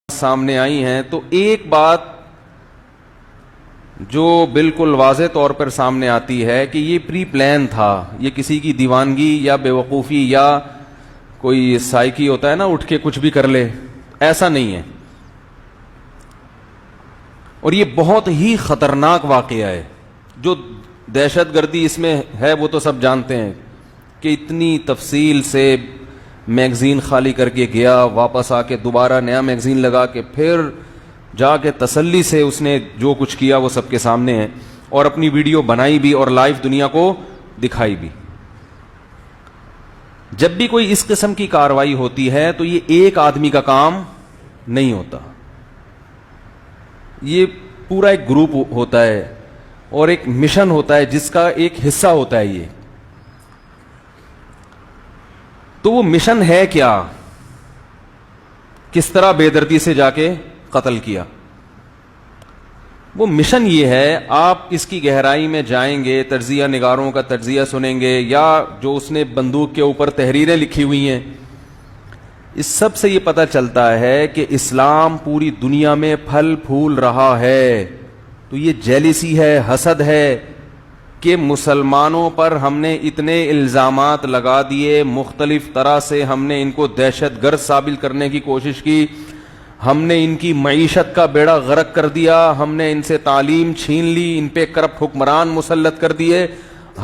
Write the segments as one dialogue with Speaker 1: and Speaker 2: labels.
Speaker 1: سامنے آئی ہیں تو ایک بات جو بالکل واضح طور پر سامنے آتی ہے کہ یہ پری پلان تھا، یہ کسی کی دیوانگی یا بے وقوفی یا کوئی سائیکی ہوتا ہے نا اٹھ کے کچھ بھی کر لے، ایسا نہیں ہے۔ اور یہ بہت ہی خطرناک واقعہ ہے۔ جو دہشت گردی اس میں ہے وہ تو سب جانتے ہیں کہ اتنی تفصیل سے میگزین خالی کر کے گیا، واپس آ کے دوبارہ نیا میگزین لگا کے پھر جا کے تسلی سے اس نے جو کچھ کیا وہ سب کے سامنے ہے، اور اپنی ویڈیو بنائی بھی اور لائیو دنیا کو دکھائی بھی۔ جب بھی کوئی اس قسم کی کارروائی ہوتی ہے تو یہ ایک آدمی کا کام نہیں ہوتا، یہ پورا ایک گروپ ہوتا ہے اور ایک مشن ہوتا ہے جس کا ایک حصہ ہوتا ہے یہ۔ تو وہ مشن ہے کیا؟ کس طرح بے دردی سے جا کے قتل کیا؟ وہ مشن یہ ہے، آپ اس کی گہرائی میں جائیں گے، تجزیہ نگاروں کا تجزیہ سنیں گے، یا جو اس نے بندوق کے اوپر تحریریں لکھی ہوئی ہیں، اس سب سے یہ پتہ چلتا ہے کہ اسلام پوری دنیا میں پھل پھول رہا ہے۔ تو یہ جیلسی ہے، حسد ہے کہ مسلمانوں پر ہم نے اتنے الزامات لگا دیے، مختلف طرح سے ہم نے ان کو دہشت گرد ثابت کرنے کی کوشش کی، ہم نے ان کی معیشت کا بیڑا غرق کر دیا، ہم نے ان سے تعلیم چھین لی، ان پہ کرپٹ حکمران مسلط کر دیے،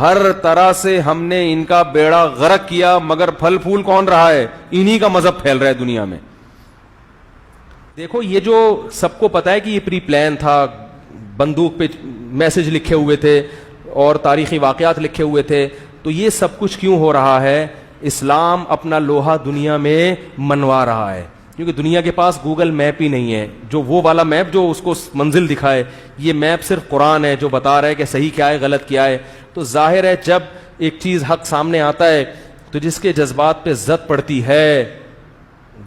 Speaker 1: ہر طرح سے ہم نے ان کا بیڑا غرق کیا، مگر پھل پھول کون رہا ہے؟ انہی کا مذہب پھیل رہا ہے دنیا میں۔ دیکھو یہ جو سب کو پتا ہے کہ یہ پری پلان تھا، بندوق پہ میسج لکھے ہوئے تھے اور تاریخی واقعات لکھے ہوئے تھے، تو یہ سب کچھ کیوں ہو رہا ہے؟ اسلام اپنا لوہا دنیا میں منوا رہا ہے، کیونکہ دنیا کے پاس گوگل میپ ہی نہیں ہے جو وہ والا میپ جو اس کو منزل دکھائے۔ یہ میپ صرف قرآن ہے جو بتا رہا ہے کہ صحیح کیا ہے غلط کیا ہے۔ تو ظاہر ہے جب ایک چیز حق سامنے آتا ہے تو جس کے جذبات پہ زد پڑتی ہے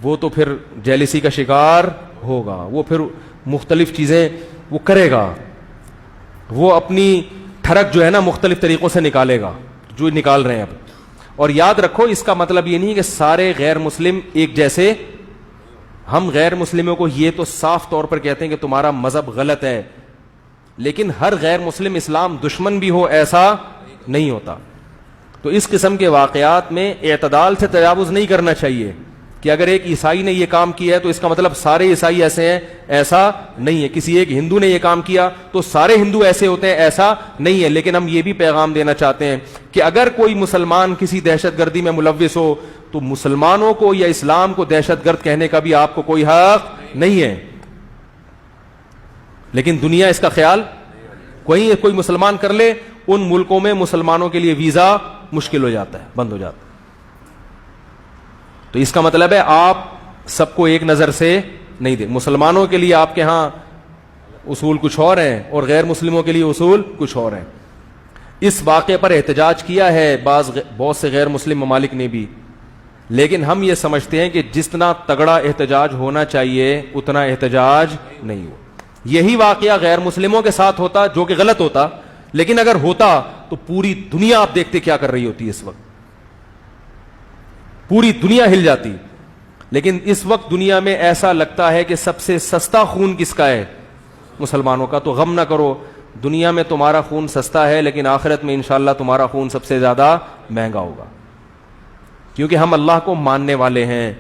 Speaker 1: وہ تو پھر جیلسی کا شکار ہوگا، وہ پھر مختلف چیزیں وہ کرے گا، وہ اپنی ٹھڑک جو ہے نا مختلف طریقوں سے نکالے گا جو نکال رہے ہیں اب۔ اور یاد رکھو اس کا مطلب یہ نہیں کہ سارے غیر مسلم ایک جیسے، ہم غیر مسلموں کو یہ تو صاف طور پر کہتے ہیں کہ تمہارا مذہب غلط ہے، لیکن ہر غیر مسلم اسلام دشمن بھی ہو ایسا نہیں ہوتا۔ تو اس قسم کے واقعات میں اعتدال سے تجاوز نہیں کرنا چاہیے کہ اگر ایک عیسائی نے یہ کام کیا ہے تو اس کا مطلب سارے عیسائی ایسے ہیں، ایسا نہیں ہے۔ کسی ایک ہندو نے یہ کام کیا تو سارے ہندو ایسے ہوتے ہیں، ایسا نہیں ہے۔ لیکن ہم یہ بھی پیغام دینا چاہتے ہیں کہ اگر کوئی مسلمان کسی دہشت گردی میں ملوث ہو تو مسلمانوں کو یا اسلام کو دہشت گرد کہنے کا بھی آپ کو کوئی حق نہیں ہے۔ لیکن دنیا اس کا خیال کوئی مسلمان کر لے، ان ملکوں میں مسلمانوں کے لیے ویزا مشکل ہو جاتا ہے، بند ہو جاتا ہے۔ تو اس کا مطلب ہے آپ سب کو ایک نظر سے نہیں دیں۔ مسلمانوں کے لیے آپ کے ہاں اصول کچھ اور ہیں اور غیر مسلموں کے لیے اصول کچھ اور ہیں۔ اس واقعے پر احتجاج کیا ہے بہت سے غیر مسلم ممالک نے بھی، لیکن ہم یہ سمجھتے ہیں کہ جتنا تگڑا احتجاج ہونا چاہیے اتنا احتجاج نہیں ہوا۔ یہی واقعہ غیر مسلموں کے ساتھ ہوتا جو کہ غلط ہوتا، لیکن اگر ہوتا تو پوری دنیا آپ دیکھتے کیا کر رہی ہوتی اس وقت، پوری دنیا ہل جاتی۔ لیکن اس وقت دنیا میں ایسا لگتا ہے کہ سب سے سستا خون کس کا ہے؟ مسلمانوں کا۔ تو غم نہ کرو، دنیا میں تمہارا خون سستا ہے لیکن آخرت میں انشاءاللہ تمہارا خون سب سے زیادہ مہنگا ہوگا، کیونکہ ہم اللہ کو ماننے والے ہیں۔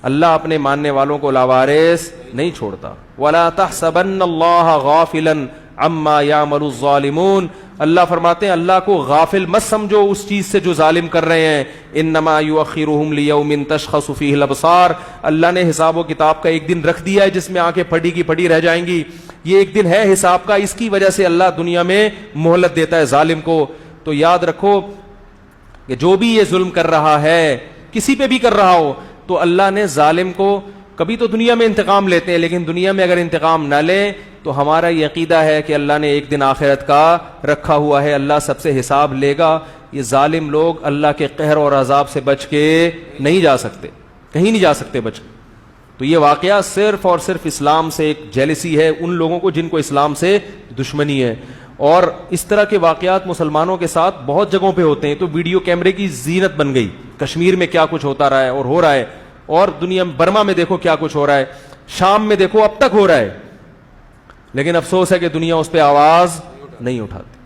Speaker 1: اللہ اپنے ماننے والوں کو لاوارث نہیں چھوڑتا۔ وَلَا تَحْسَبَنَّ اللَّهَ غَافِلًا عَمَّا يَعْمَلُ الظَّالِمُونَ، اللہ فرماتے ہیں اللہ کو غافل مت سمجھو اس چیز سے جو ظالم کر رہے ہیں۔ انما یؤخرهم لیوم تشخص فیہ الابصار، اللہ نے حساب و کتاب کا ایک دن رکھ دیا ہے جس میں آنکھیں پھٹی کی پھٹی رہ جائیں گی۔ یہ ایک دن ہے حساب کا، اس کی وجہ سے اللہ دنیا میں مہلت دیتا ہے ظالم کو۔ تو یاد رکھو کہ جو بھی یہ ظلم کر رہا ہے، کسی پہ بھی کر رہا ہو، تو اللہ نے ظالم کو کبھی تو دنیا میں انتقام لیتے ہیں، لیکن دنیا میں اگر انتقام نہ لیں تو ہمارا یہ عقیدہ ہے کہ اللہ نے ایک دن آخرت کا رکھا ہوا ہے، اللہ سب سے حساب لے گا۔ یہ ظالم لوگ اللہ کے قہر اور عذاب سے بچ کے نہیں جا سکتے، کہیں نہیں جا سکتے بچ کے۔ تو یہ واقعہ صرف اور صرف اسلام سے ایک جیلسی ہے ان لوگوں کو جن کو اسلام سے دشمنی ہے۔ اور اس طرح کے واقعات مسلمانوں کے ساتھ بہت جگہوں پہ ہوتے ہیں، تو ویڈیو کیمرے کی زینت بن گئی۔ کشمیر میں کیا کچھ ہوتا رہا ہے اور ہو رہا ہے، اور دنیا میں برما میں دیکھو کیا کچھ ہو رہا ہے، شام میں دیکھو اب تک ہو رہا ہے، لیکن افسوس ہے کہ دنیا اس پہ آواز نہیں اٹھاتی.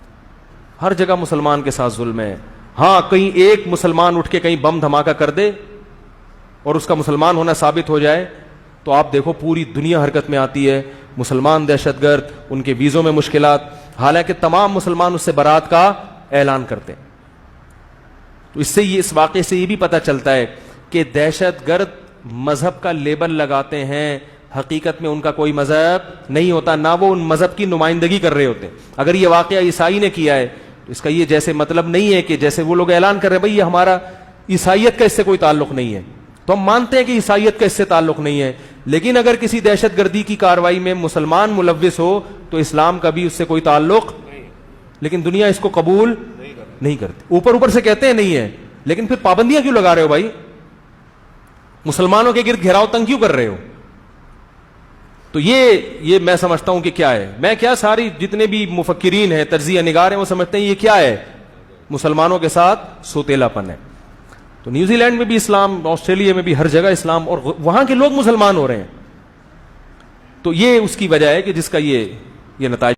Speaker 1: ہر جگہ مسلمان کے ساتھ ظلم ہے. ہاں کہیں ایک مسلمان اٹھ کے کہیں بم دھماکہ کر دے اور اس کا مسلمان ہونا ثابت ہو جائے تو آپ دیکھو پوری دنیا حرکت میں آتی ہے. مسلمان دہشت گرد، ان کے ویزوں میں مشکلات، حالانکہ تمام مسلمان اس سے برات کا اعلان کرتے ہیں. تو اس واقعے سے یہ بھی پتہ چلتا ہے کہ دہشت گرد مذہب کا لیبل لگاتے ہیں، حقیقت میں ان کا کوئی مذہب نہیں ہوتا، نہ وہ ان مذہب کی نمائندگی کر رہے ہوتے. اگر یہ واقعہ عیسائی نے کیا ہے تو اس کا یہ جیسے مطلب نہیں ہے کہ جیسے وہ لوگ اعلان کر رہے ہیں بھائی یہ ہمارا عیسائیت کا اس سے کوئی تعلق نہیں ہے، تو ہم مانتے ہیں کہ عیسائیت کا اس سے تعلق نہیں ہے، لیکن اگر کسی دہشت گردی کی کارروائی میں مسلمان ملوث ہو تو اسلام کا بھی اس سے کوئی تعلق نہیں. لیکن دنیا اس کو قبول نہیں کرتی. اوپر سے کہتے ہیں نہیں ہے، لیکن پھر پابندیاں کیوں لگا رہے ہو بھائی؟ مسلمانوں کے گرد گھیراؤ تنگ کیوں کر رہے ہو؟ تو یہ میں سمجھتا ہوں کہ کیا ہے، میں کیا ساری جتنے بھی مفکرین ہیں، تجزیہ نگار ہیں، وہ سمجھتے ہیں یہ کیا ہے، مسلمانوں کے ساتھ سوتیلا پن ہے. تو نیوزی لینڈ میں بھی اسلام، آسٹریلیا میں بھی ہر جگہ اسلام، اور وہاں کے لوگ مسلمان ہو رہے ہیں. تو یہ اس کی وجہ ہے کہ جس کا یہ نتائج